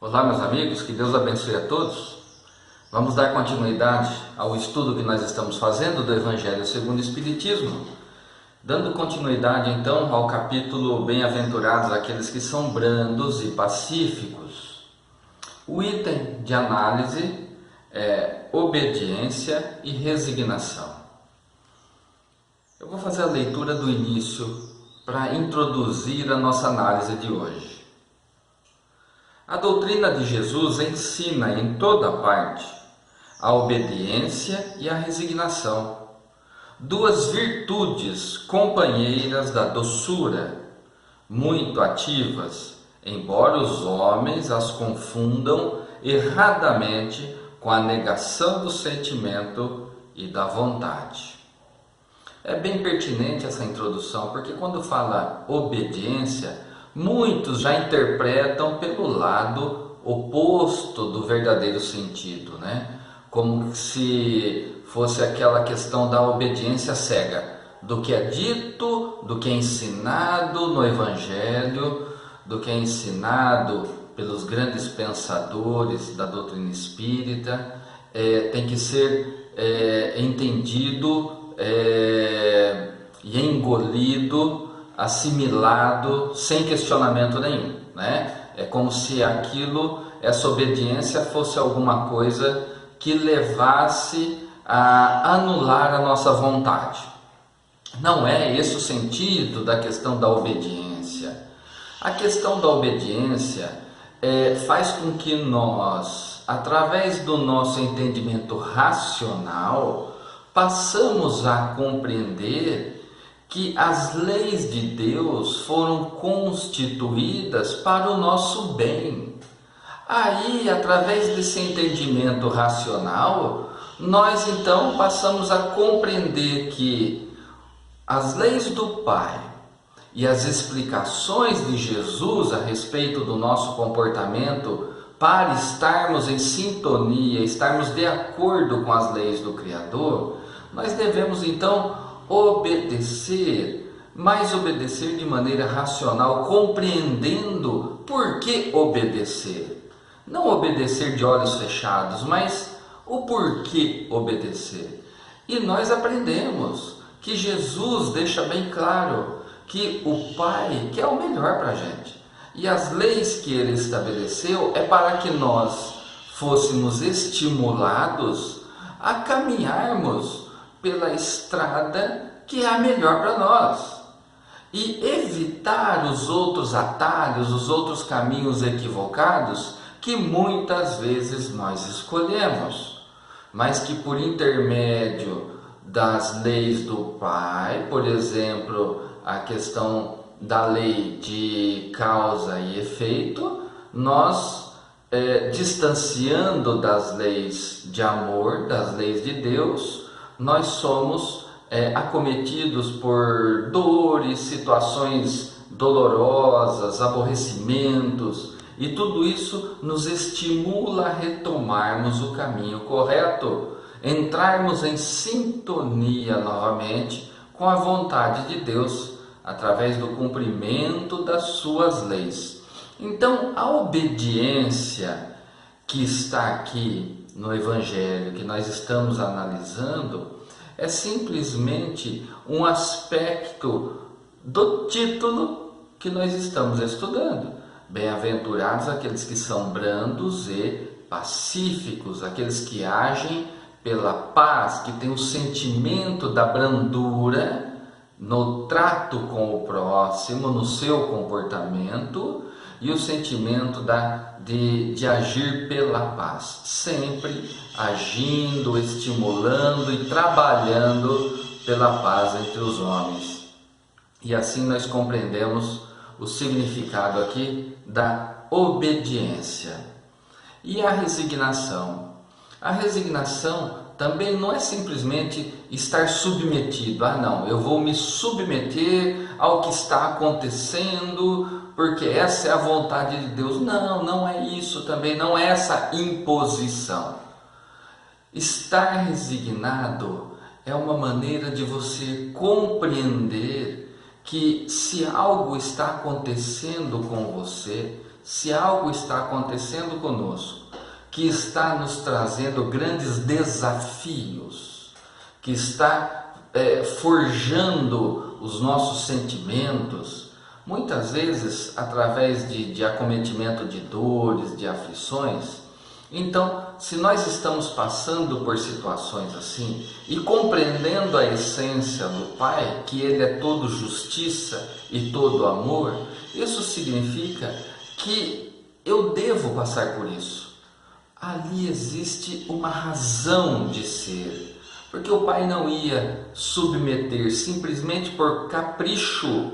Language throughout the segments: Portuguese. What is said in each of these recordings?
Olá, meus amigos, que Deus abençoe a todos. Vamos dar continuidade ao estudo que nós estamos fazendo do Evangelho segundo o Espiritismo, dando continuidade então ao capítulo Bem-aventurados aqueles que são brandos e pacíficos. O item de análise é obediência e resignação. Eu vou fazer a leitura do início para introduzir a nossa análise de hoje. A doutrina de Jesus ensina em toda parte a obediência e a resignação, duas virtudes companheiras da doçura, muito ativas, embora os homens as confundam erradamente com a negação do sentimento e da vontade. É bem pertinente essa introdução, porque quando fala obediência, muitos já interpretam pelo lado oposto do verdadeiro sentido, né? Como se fosse aquela questão da obediência cega, do que é dito, do que é ensinado no Evangelho, do que é ensinado pelos grandes pensadores da doutrina espírita, tem que ser entendido e engolido, assimilado sem questionamento nenhum, né? É como se essa obediência fosse alguma coisa que levasse a anular a nossa vontade. Não é esse o sentido da questão da obediência. A questão da obediência faz com que nós, através do nosso entendimento racional, passamos a compreender que as leis de Deus foram constituídas para o nosso bem. Aí, através desse entendimento racional, nós então passamos a compreender que as leis do Pai e as explicações de Jesus a respeito do nosso comportamento para estarmos em sintonia, estarmos de acordo com as leis do Criador, nós devemos então obedecer, mas obedecer de maneira racional, compreendendo por que obedecer. Não obedecer de olhos fechados, mas o porquê obedecer. E nós aprendemos que Jesus deixa bem claro que o Pai quer o melhor para a gente. E as leis que Ele estabeleceu é para que nós fôssemos estimulados a caminharmos pela estrada que é a melhor para nós e evitar os outros atalhos, os outros caminhos equivocados que muitas vezes nós escolhemos, mas que por intermédio das leis do Pai, por exemplo, a questão da lei de causa e efeito, nós distanciando das leis de amor, das leis de Deus, nós somos acometidos por dores, situações dolorosas, aborrecimentos, e tudo isso nos estimula a retomarmos o caminho correto, entrarmos em sintonia novamente com a vontade de Deus, através do cumprimento das suas leis. Então, a obediência que está aqui no Evangelho, que nós estamos analisando, é simplesmente um aspecto do título que nós estamos estudando. Bem-aventurados aqueles que são brandos e pacíficos, aqueles que agem pela paz, que têm o sentimento da brandura no trato com o próximo, no seu comportamento, e o sentimento de agir pela paz, sempre agindo, estimulando e trabalhando pela paz entre os homens. E assim nós compreendemos o significado aqui da obediência. E a resignação? A resignação também não é simplesmente estar submetido. Não, eu vou me submeter ao que está acontecendo, porque essa é a vontade de Deus. Não, não é isso também, não é essa imposição. Estar resignado é uma maneira de você compreender que se algo está acontecendo com você, se algo está acontecendo conosco, que está nos trazendo grandes desafios, que está forjando os nossos sentimentos, muitas vezes através de acometimento de dores, de aflições. Então, se nós estamos passando por situações assim e compreendendo a essência do Pai, que Ele é todo justiça e todo amor, isso significa que eu devo passar por isso. Ali existe uma razão de ser, porque o Pai não ia submeter simplesmente por capricho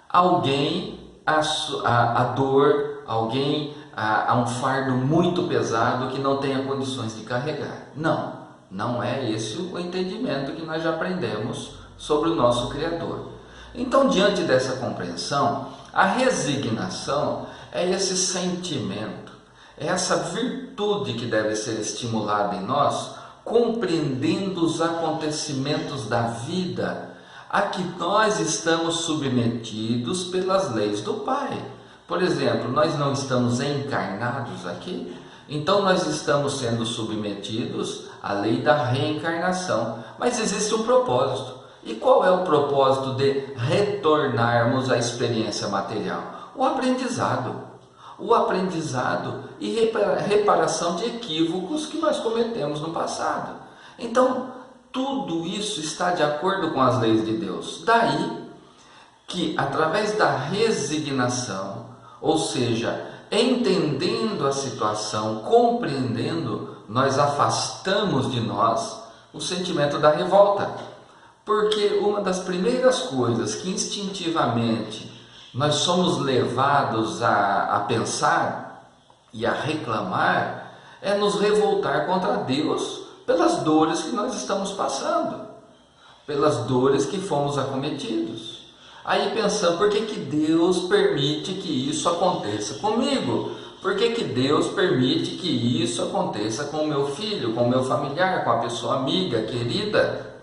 alguém à dor, alguém a um fardo muito pesado que não tenha condições de carregar. Não, não é esse o entendimento que nós já aprendemos sobre o nosso Criador. Então, diante dessa compreensão, a resignação é esse sentimento, é essa virtude que deve ser estimulada em nós, compreendendo os acontecimentos da vida a que nós estamos submetidos pelas leis do Pai. Por exemplo, nós não estamos encarnados aqui, então nós estamos sendo submetidos à lei da reencarnação. Mas existe um propósito. E qual é o propósito de retornarmos à experiência material? O aprendizado. O aprendizado e reparação de equívocos que nós cometemos no passado. Então, tudo isso está de acordo com as leis de Deus. Daí que, através da resignação, ou seja, entendendo a situação, compreendendo, nós afastamos de nós o sentimento da revolta. Porque uma das primeiras coisas que instintivamente nós somos levados a pensar e a reclamar é nos revoltar contra Deus pelas dores que nós estamos passando, pelas dores que fomos acometidos. Aí pensando, por que Deus permite que isso aconteça comigo? Por que Deus permite que isso aconteça com o meu filho, com o meu familiar, com a pessoa amiga, querida?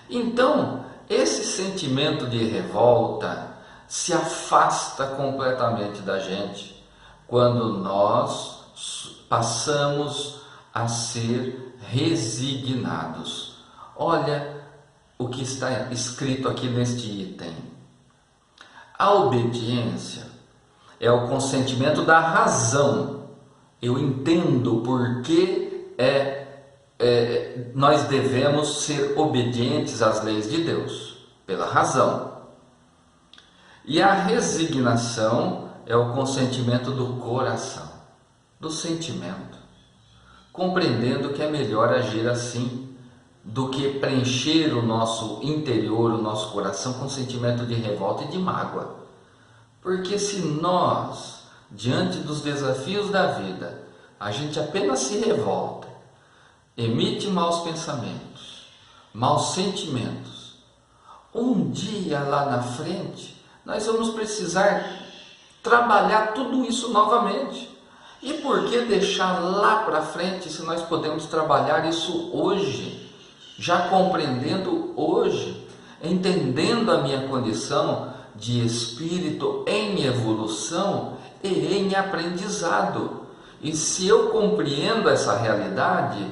Então, esse sentimento de revolta se afasta completamente da gente quando nós passamos a ser resignados. Olha o que está escrito aqui neste item. A obediência é o consentimento da razão. Eu entendo por que nós devemos ser obedientes às leis de Deus, pela razão. E a resignação é o consentimento do coração, do sentimento, compreendendo que é melhor agir assim do que preencher o nosso interior, o nosso coração com sentimento de revolta e de mágoa. Porque se nós, diante dos desafios da vida, a gente apenas se revolta, emite maus pensamentos, maus sentimentos, um dia lá na frente, nós vamos precisar trabalhar tudo isso novamente. E por que deixar lá para frente se nós podemos trabalhar isso hoje? Já compreendendo hoje, entendendo a minha condição de espírito em evolução e em aprendizado. E se eu compreendo essa realidade,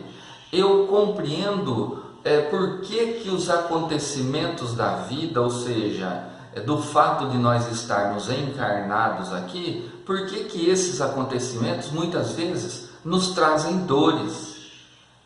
eu compreendo por que os acontecimentos da vida, ou seja, do fato de nós estarmos encarnados aqui, por que esses acontecimentos muitas vezes nos trazem dores.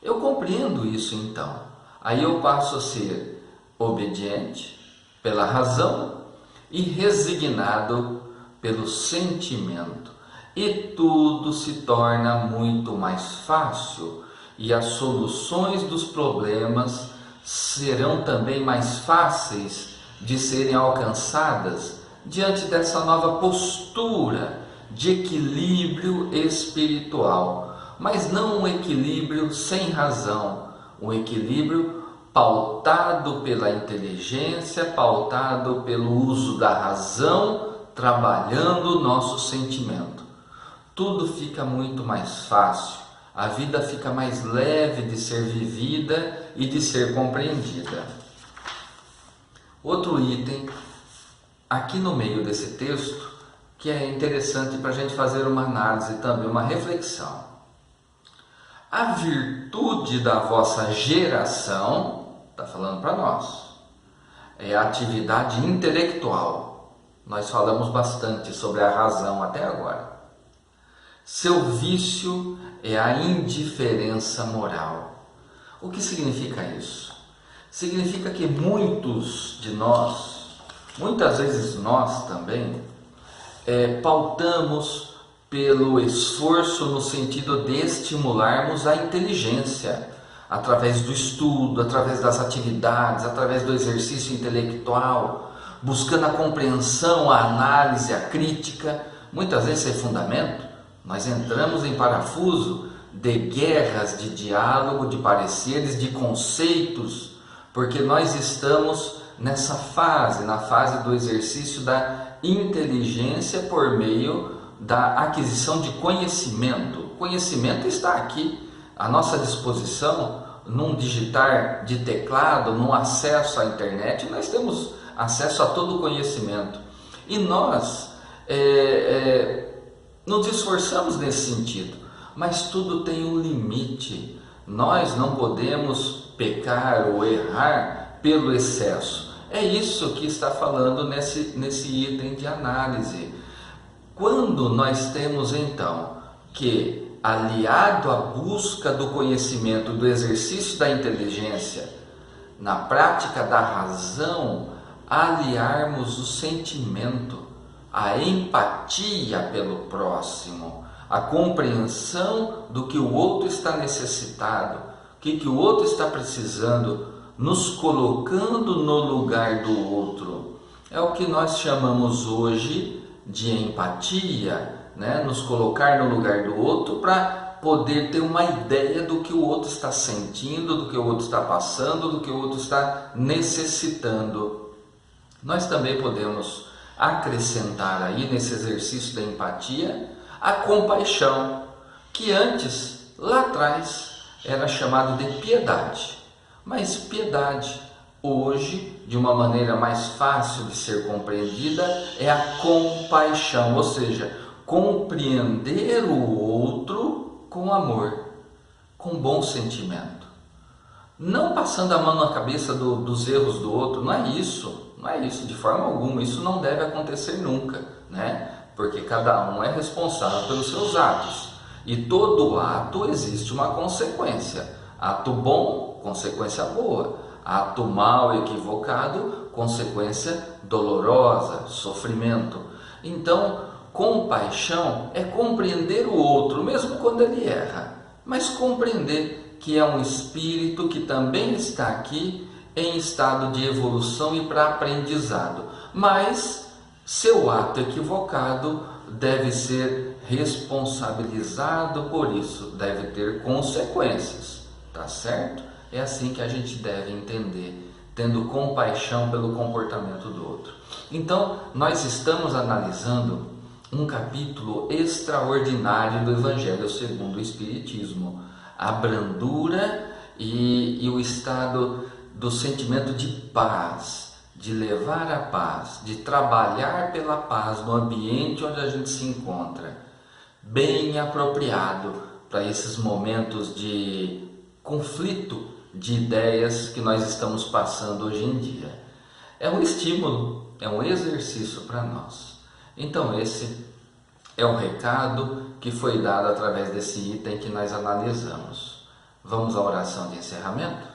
Eu compreendo isso então. Aí eu passo a ser obediente pela razão e resignado pelo sentimento. E tudo se torna muito mais fácil e as soluções dos problemas serão também mais fáceis de serem alcançadas diante dessa nova postura de equilíbrio espiritual. Mas não um equilíbrio sem razão, um equilíbrio pautado pela inteligência, pautado pelo uso da razão, trabalhando o nosso sentimento. Tudo fica muito mais fácil, a vida fica mais leve de ser vivida e de ser compreendida. Outro item, aqui no meio desse texto, que é interessante para a gente fazer uma análise também, uma reflexão. A virtude da vossa geração, está falando para nós, é a atividade intelectual. Nós falamos bastante sobre a razão até agora. Seu vício é a indiferença moral. O que significa isso? Significa que muitos de nós, muitas vezes nós também, pautamos pelo esforço no sentido de estimularmos a inteligência, através do estudo, através das atividades, através do exercício intelectual, buscando a compreensão, a análise, a crítica, muitas vezes sem fundamento. Nós entramos em parafuso de guerras, de diálogo, de pareceres, de conceitos, porque nós estamos nessa fase, na fase do exercício da inteligência por meio da aquisição de conhecimento. O conhecimento está aqui, à nossa disposição, num digitar de teclado, num acesso à internet, nós temos acesso a todo o conhecimento. E nós nos esforçamos nesse sentido, mas tudo tem um limite. Nós não podemos pecar ou errar pelo excesso. É isso que está falando nesse item de análise. Quando nós temos então que, aliado à busca do conhecimento, do exercício da inteligência, na prática da razão, aliarmos o sentimento, a empatia pelo próximo, a compreensão do que o outro está necessitado, o que o outro está precisando, nos colocando no lugar do outro. É o que nós chamamos hoje de empatia, né? Nos colocar no lugar do outro para poder ter uma ideia do que o outro está sentindo, do que o outro está passando, do que o outro está necessitando. Nós também podemos acrescentar aí nesse exercício da empatia a compaixão, que antes, lá atrás, era chamado de piedade, mas piedade hoje, de uma maneira mais fácil de ser compreendida, é a compaixão, ou seja, compreender o outro com amor, com bom sentimento. Não passando a mão na cabeça dos erros do outro, não é isso, de forma alguma, isso não deve acontecer nunca, né? Porque cada um é responsável pelos seus atos, e todo ato existe uma consequência, ato bom, consequência boa, ato mal, equivocado, consequência dolorosa, sofrimento. Então, compaixão é compreender o outro, mesmo quando ele erra, mas compreender que é um espírito que também está aqui em estado de evolução e para aprendizado, mas seu ato equivocado deve ser responsabilizado por isso, deve ter consequências, tá certo? É assim que a gente deve entender, tendo compaixão pelo comportamento do outro. Então, nós estamos analisando um capítulo extraordinário do Evangelho segundo o Espiritismo, a brandura e o estado do sentimento de paz, de levar a paz, de trabalhar pela paz no ambiente onde a gente se encontra, bem apropriado para esses momentos de conflito de ideias que nós estamos passando hoje em dia. É um estímulo, é um exercício para nós. Então esse é o recado que foi dado através desse item que nós analisamos. Vamos à oração de encerramento?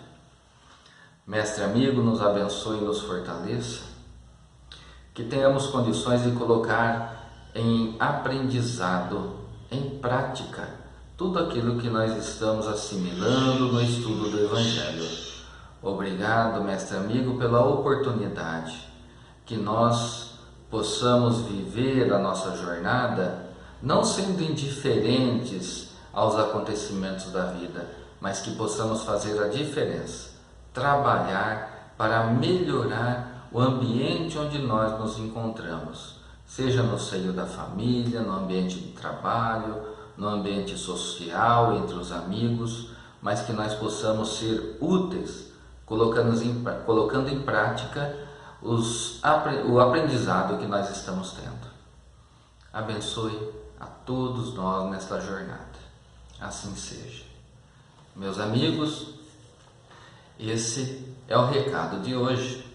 Mestre amigo, nos abençoe e nos fortaleça, que tenhamos condições de colocar em aprendizado, em prática, tudo aquilo que nós estamos assimilando no estudo do Evangelho. Obrigado, mestre amigo, pela oportunidade que nós possamos viver a nossa jornada, não sendo indiferentes aos acontecimentos da vida, mas que possamos fazer a diferença, trabalhar para melhorar o ambiente onde nós nos encontramos, seja no seio da família, no ambiente de trabalho, no ambiente social, entre os amigos, mas que nós possamos ser úteis, colocando em prática o aprendizado que nós estamos tendo. abençoe a todos nós nesta jornada. Assim seja. Meus amigos, esse é o recado de hoje.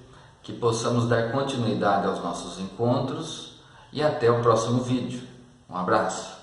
Que possamos dar continuidade aos nossos encontros e até o próximo vídeo. Um abraço.